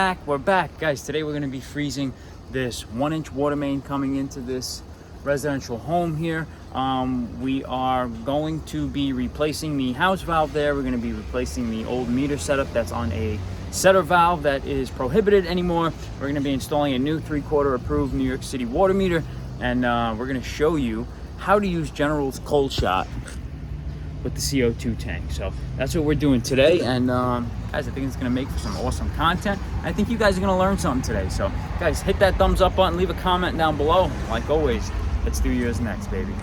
We're back, guys. Today we're going to be freezing this 1-inch water main coming into this residential home here. We are going to be replacing the house valve there. We're going to be replacing the old meter setup that's on a setter valve that is prohibited anymore. We're going to be installing a new 3/4 approved New York City water meter, and we're going to show you how to use General's Cold Shot with the CO2 tank. So that's what we're doing today, and guys, I think it's gonna make for some awesome content. I think you guys are gonna learn something today. So guys, hit that thumbs up button, leave a comment down below. Like always, let's do yours next, baby.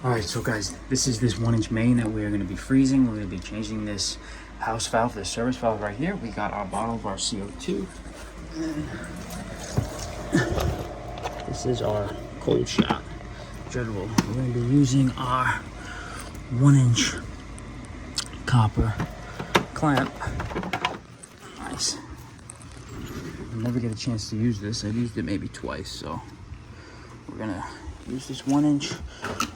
All right, so guys, this is this 1-inch main that we're gonna be freezing. We're gonna be changing this house valve, this service valve right here. We got our bottle of our CO2. This is our Cold Shot General. We're gonna be using our 1-inch copper clamp. Nice. I never get a chance to use this. I've used it maybe twice, so we're gonna use this 1-inch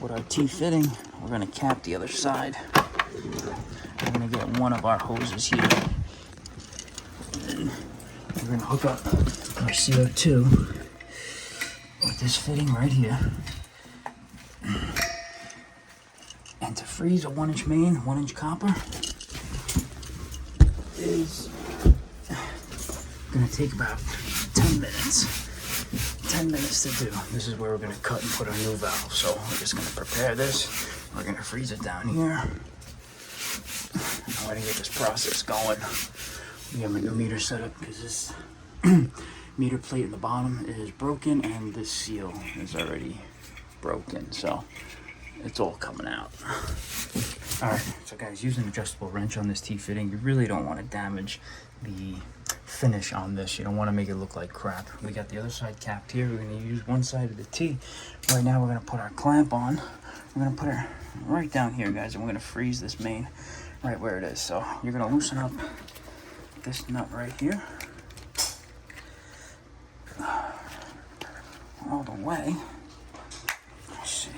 with our T-fitting. We're gonna cap the other side. We're gonna get one of our hoses here, and we're gonna hook up our CO2 with this fitting right here. And to freeze a 1-inch main, 1-inch copper, is gonna take about 10 minutes. 10 minutes to do. This is where we're gonna cut and put our new valve. So we're just gonna prepare this. We're gonna freeze it down here. I'm gonna get this process going. We have my new meter set up because this meter plate in the bottom is broken and this seal is already broken. So it's all coming out. All right, so guys, use an adjustable wrench on this T-fitting. You really don't want to damage the finish on this. You don't want to make it look like crap. We got the other side capped here. We're going to use one side of the T. Right now, we're going to put our clamp on. We're going to put it right down here, guys, and we're going to freeze this main right where it is. So you're going to loosen up this nut right here all the way. Let's see.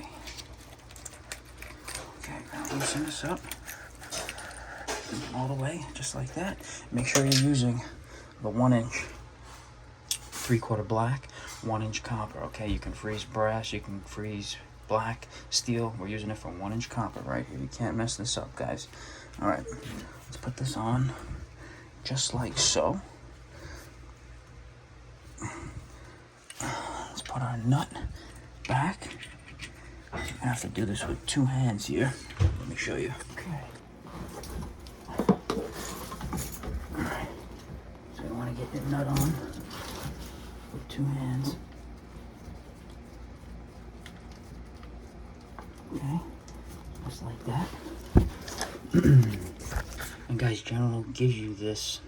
Okay, gonna loosen this up all the way, just like that. Make sure you're using the 1-inch 3/4 black, 1-inch copper. Okay, you can freeze brass, you can freeze black, steel. We're using it for 1-inch copper right here. You can't mess this up, guys. All right, let's put this on just like so. Let's put our nut back. I'm gonna have to do this with 2 hands here. Let me show you. Okay. Alright. So you want to get the nut on with 2 hands. Okay. Just like that. And guys, General gives you this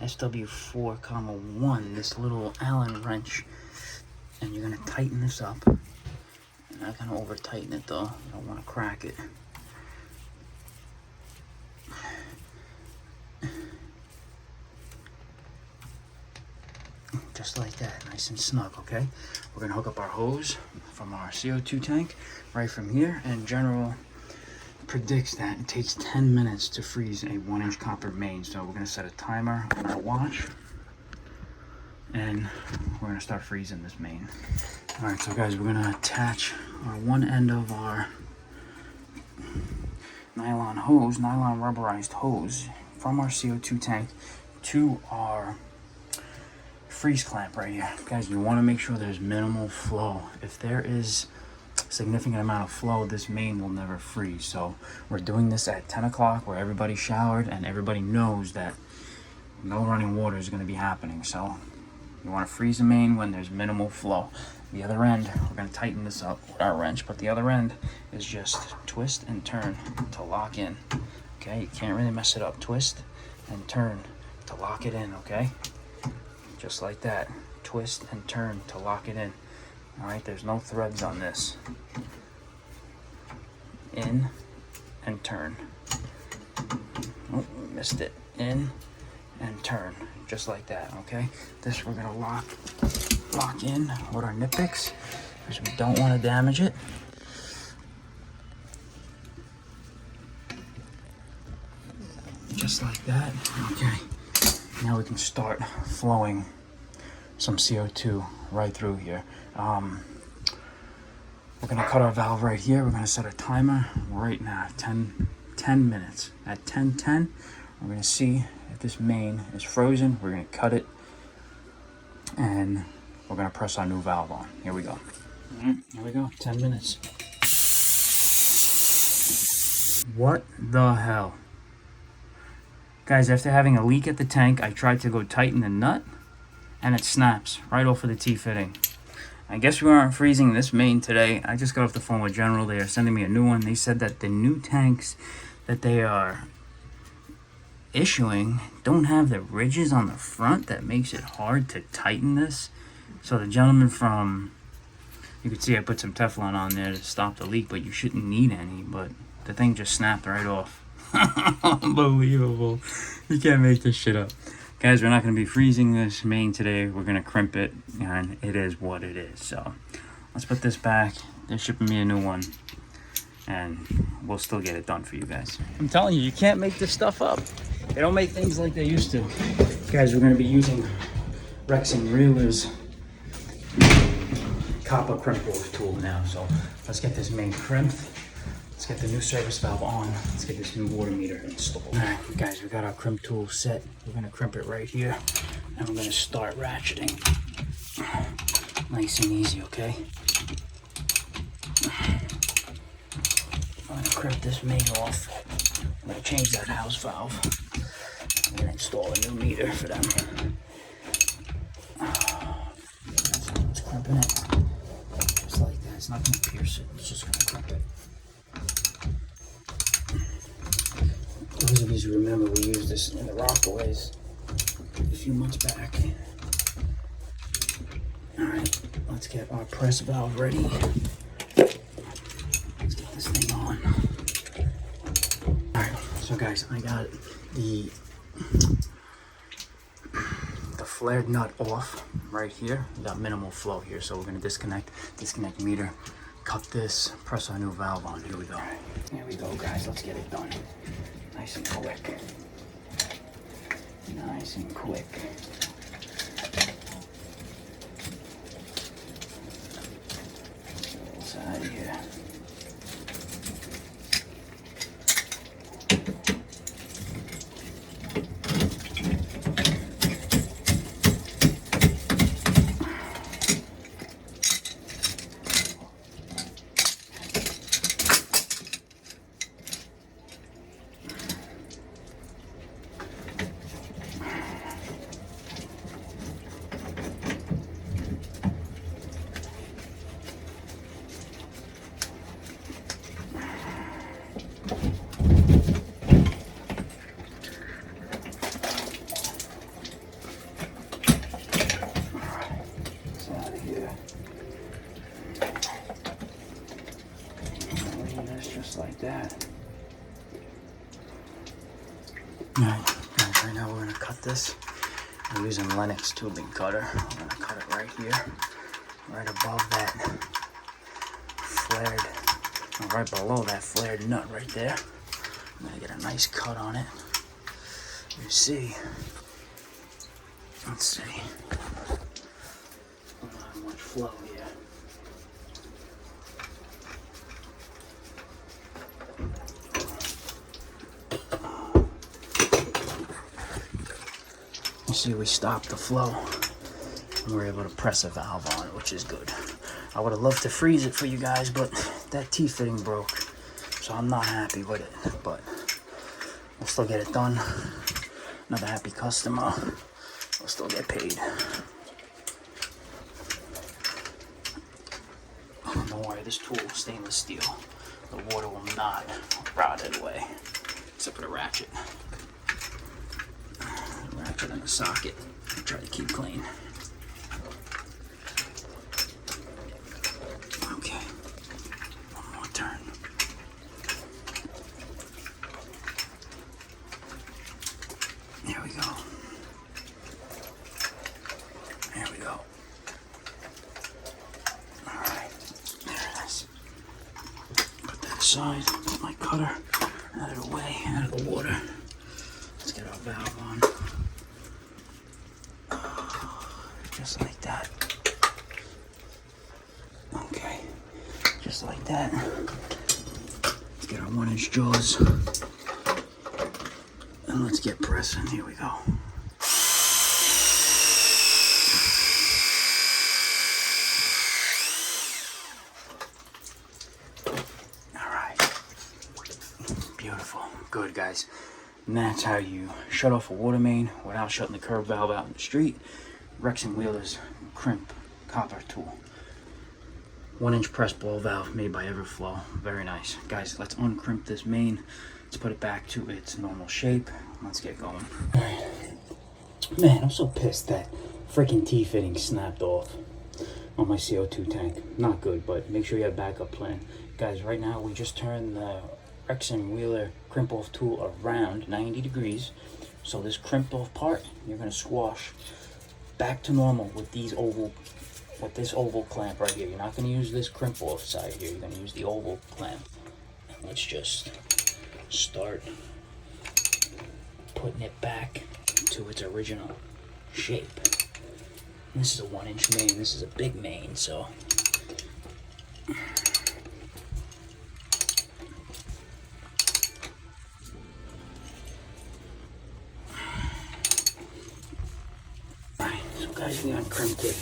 SW4,1, this little Allen wrench. And you're gonna tighten this up. You're not gonna over tighten it though. You don't wanna crack it. Just like that, nice and snug, okay? We're gonna hook up our hose from our CO2 tank right from here, and General predicts that it takes 10 minutes to freeze a 1-inch copper main. So we're gonna set a timer on our watch, and we're gonna start freezing this main. All right, so guys, we're gonna attach our one end of our nylon rubberized hose from our CO2 tank to our freeze clamp right here. Guys, you wanna make sure there's minimal flow. If there is a significant amount of flow, this main will never freeze. So we're doing this at 10 o'clock where everybody's showered and everybody knows that no running water is gonna be happening. So you want to freeze the main when there's minimal flow. The other end, we're going to tighten this up with our wrench, but the other end is just twist and turn to lock in. Okay, you can't really mess it up. Twist and turn to lock it in, okay? Just like that. Twist and turn to lock it in. All right, there's no threads on this. In and turn. Oh, missed it. In and turn, just like that, okay? This we're gonna lock in with our nip picks because we don't want to damage it. Just like that, okay? Now we can start flowing some CO2 right through here. We're gonna cut our valve right here. We're gonna set a timer right now, 10 minutes. At 10:10, we're gonna see if this main is frozen. We're gonna cut it and we're gonna press our new valve on. Here we go. All right, here we go, 10 minutes. What the hell? Guys, after having a leak at the tank, I tried to go tighten the nut and it snaps right off of the T-fitting. I guess we aren't freezing this main today. I just got off the phone with General. They are sending me a new one. They said that the new tanks that they are issuing don't have the ridges on the front that makes it hard to tighten this. So the gentleman from, you can see I put some Teflon on there to stop the leak, but you shouldn't need any, but the thing just snapped right off. Unbelievable. You can't make this shit up. Guys, we're not going to be freezing this main today. We're going to crimp it, and it is what it is. So let's put this back. They're shipping me a new one, and we'll still get it done for you guys. I'm telling you, you can't make this stuff up. They don't make things like they used to. Guys, we're going to be using Rex and Reeler's copper crimp off tool now. So let's get this main crimped. Let's get the new service valve on. Let's get this new water meter installed. All right, guys, we got our crimp tool set. We're gonna crimp it right here, and we're gonna start ratcheting. Nice and easy, okay? I'm gonna crimp this main off. I'm gonna change that house valve. I'm gonna install a new meter for them. It's crimping it. Just like that. It's not gonna pierce it. It's just gonna crimp it. Those of you who remember, we used this in the Rockaways a few months back. Alright, let's get our press valve ready. Let's get this thing on. Alright, so guys, I got the flared nut off right here. We got minimal flow here, so we're going to disconnect meter, cut this, press our new valve on. Here we go. There we go, guys. Let's get it done. Nice and quick. Nice and quick. It's out of here. Just like that. Alright, guys, right now we're gonna cut this. We're using Lennox tubing cutter. We're gonna cut it right here, right above that flared, right below that flared nut right there. I'm gonna get a nice cut on it. You see, let's see. Don't have much flow here. You see, we stopped the flow and we're able to press a valve on it, which is good. I would have loved to freeze it for you guys, but that T-fitting broke, so I'm not happy with it, but we'll still get it done. Another happy customer. We'll still get paid. Don't worry, this tool is stainless steel. The water will not rot it away, except for the ratchet. Ratchet in the socket. I try to keep clean. Okay. One more turn. There we go. There we go. Alright. There it is. Put that aside. Put my cutter out of the way, out of the water. Let's get our valve on. just like that. Okay, just like that. Let's get our 1-inch jaws. And let's get pressing. Here we go. Beautiful. Good, guys. And that's how you shut off a water main without shutting the curb valve out in the street. Rex and Wheeler's crimp copper tool. 1-inch press blow valve made by Everflow. Very nice. Guys, let's uncrimp this main. Let's put it back to its normal shape. Let's get going. Alright. Man, I'm so pissed that freaking T-fitting snapped off on my CO2 tank. Not good, but make sure you have a backup plan. Guys, right now we just turned the Rex and Wheeler crimp off tool around 90 degrees. So this crimped off part, you're gonna squash back to normal with this oval clamp right here. You're not gonna use this crimp off side here. You're gonna use the oval clamp. And let's just start putting it back to its original shape. This is a 1-inch main. This is a big main, so. Guys, we uncrimped it.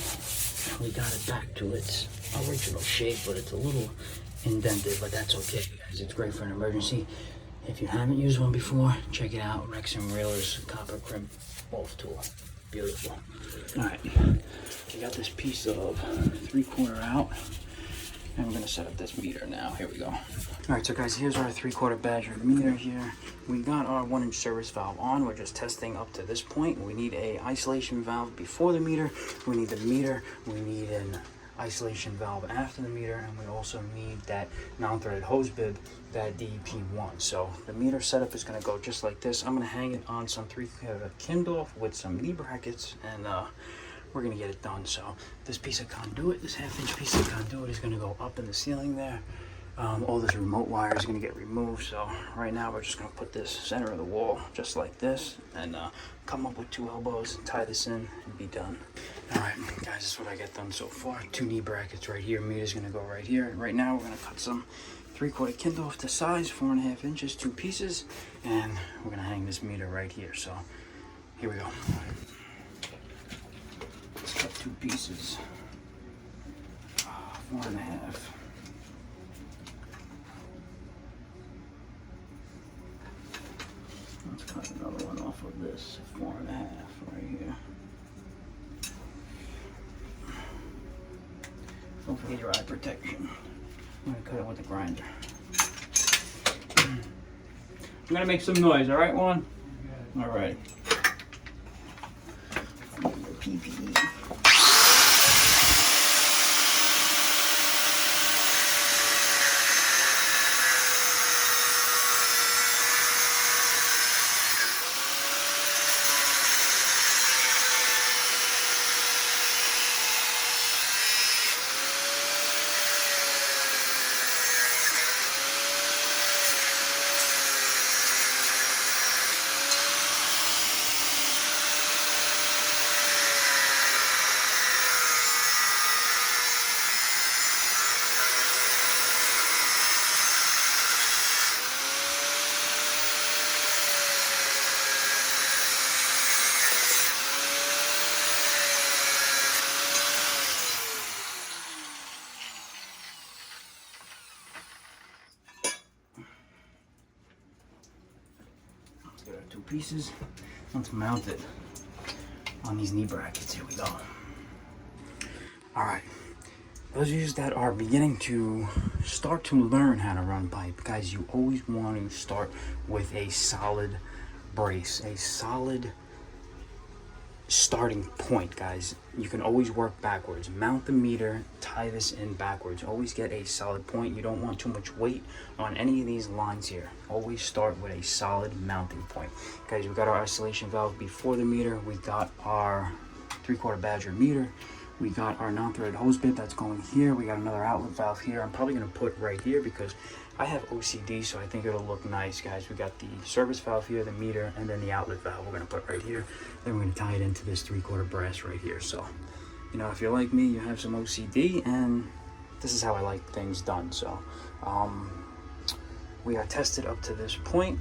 We got it back to its original shape, but it's a little indented, but that's okay, guys. It's great for an emergency. If you haven't used one before, check it out. Rex and Wheeler's copper crimp off tool. Beautiful. All right, we got this piece of 3/4 out, and we're gonna set up this meter now. Here we go. All right, so guys, here's our 3/4 Badger meter here. We got our 1-inch service valve on. We're just testing up to this point. We need a isolation valve before the meter. We need the meter. We need an isolation valve after the meter, and we also need that non-threaded hose bib, that DEP1. So the meter setup is gonna go just like this. I'm gonna hang it on some 3/4 Kindorf with some knee brackets, and we're gonna get it done. So this piece of conduit, this 1/2-inch piece of conduit is gonna go up in the ceiling there. All this remote wire is going to get removed, so right now we're just going to put this center of the wall just like this, and come up with 2 elbows, tie this in, and be done. Alright guys, this is what I got done so far. 2 knee brackets right here, meter's going to go right here. Right now we're going to cut some 3/4 Kindorf to size, 4.5 inches, 2 pieces, and we're going to hang this meter right here. So here we go. Let's cut 2 pieces, 4.5. Let's cut another one off of this 4.5 right here. Don't forget your eye protection. I'm gonna cut it with a grinder. I'm gonna make some noise, alright, Juan? Alright. PPE. Get our 2 pieces. Let's mount it on these knee brackets. Here we go. Alright, those of you that are beginning to start to learn how to run pipe, guys, you always want to start with a solid brace, a solid starting point, guys. You can always work backwards. Mount the meter, tie this in backwards. Always get a solid point. You don't want too much weight on any of these lines here. Always start with a solid mounting point. Guys, we got our isolation valve before the meter. We got our 3/4 Badger meter. We got our non-threaded hose bib that's going here. We got another outlet valve here. I'm probably going to put right here because I have OCD, so I think it'll look nice, guys. We got the service valve here, the meter, and then the outlet valve we're going to put right here. Then we're going to tie it into this 3/4 brass right here. So you know, if you're like me, you have some OCD, and this is how I like things done. So we are tested up to this point.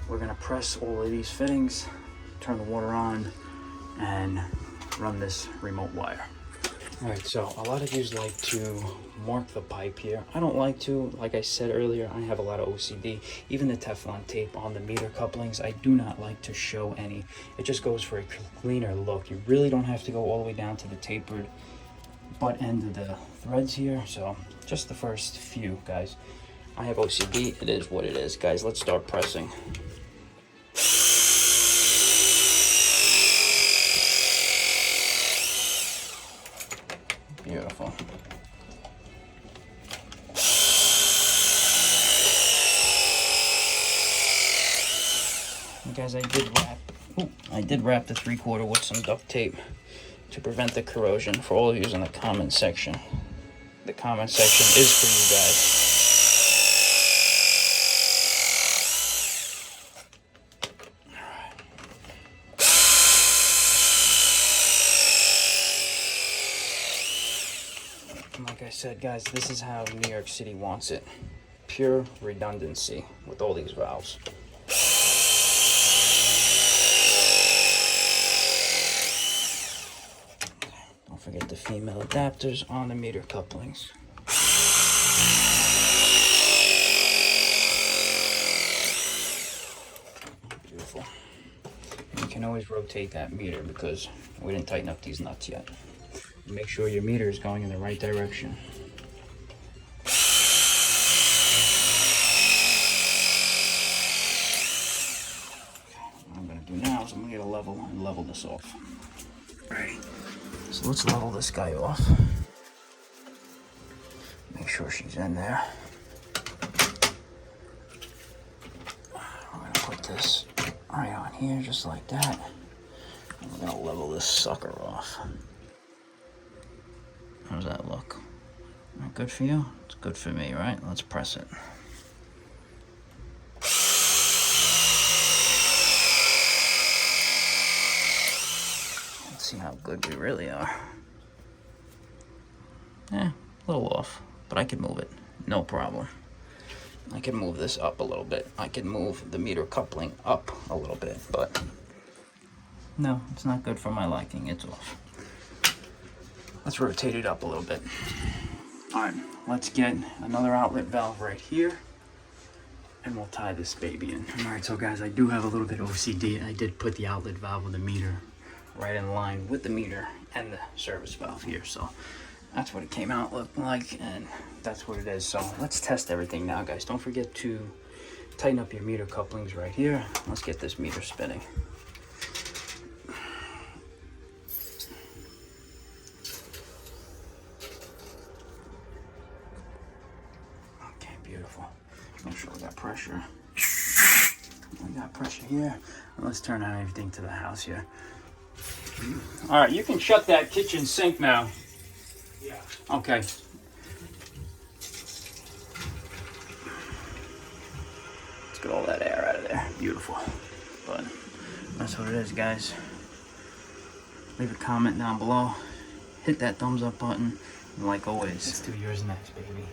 We're gonna press all of these fittings, turn the water on, and run this remote wire. All right, so a lot of you like to mark the pipe here. I don't like to. Like I said earlier, I have a lot of OCD. Even the Teflon tape on the meter couplings, I do not like to show any. It just goes for a cleaner look. You really don't have to go all the way down to the tapered butt end of the threads here. So just the first few, guys. I have OCD. It is what it is, guys. Let's start pressing. Beautiful. And guys, I did wrap the 3/4 with some duct tape to prevent the corrosion. For all of you in the comment section, the comment section is for you guys. Like I said, guys, this is how New York City wants it. Pure redundancy with all these valves. Don't forget the female adapters on the meter couplings. Beautiful. You can always rotate that meter because we didn't tighten up these nuts yet. Make sure your meter is going in the right direction. What I'm going to do now is I'm going to get a level and level this off. All right, so let's level this guy off. Make sure she's in there. I'm going to put this right on here just like that. And we're going to level this sucker off. How's that look? Not good for you? It's good for me, right? Let's press it. Let's see how good we really are. A little off, but I can move it. No problem. I can move this up a little bit. I can move the meter coupling up a little bit, but no, it's not good for my liking. It's off. Let's rotate it up a little bit. All right, let's get another outlet valve right here, and we'll tie this baby in. All right, so guys, I do have a little bit of OCD. I did put the outlet valve of the meter right in line with the meter and the service valve here. So that's what it came out looking like, and that's what it is. So let's test everything now, guys. Don't forget to tighten up your meter couplings right here. Let's get this meter spinning. Beautiful. Make sure we got pressure. We got pressure here. And let's turn on everything to the house here. All right, you can shut that kitchen sink now. Yeah. Okay. Let's get all that air out of there. Beautiful. But that's what it is, guys. Leave a comment down below. Hit that thumbs up button. And like always, let's do yours next, baby.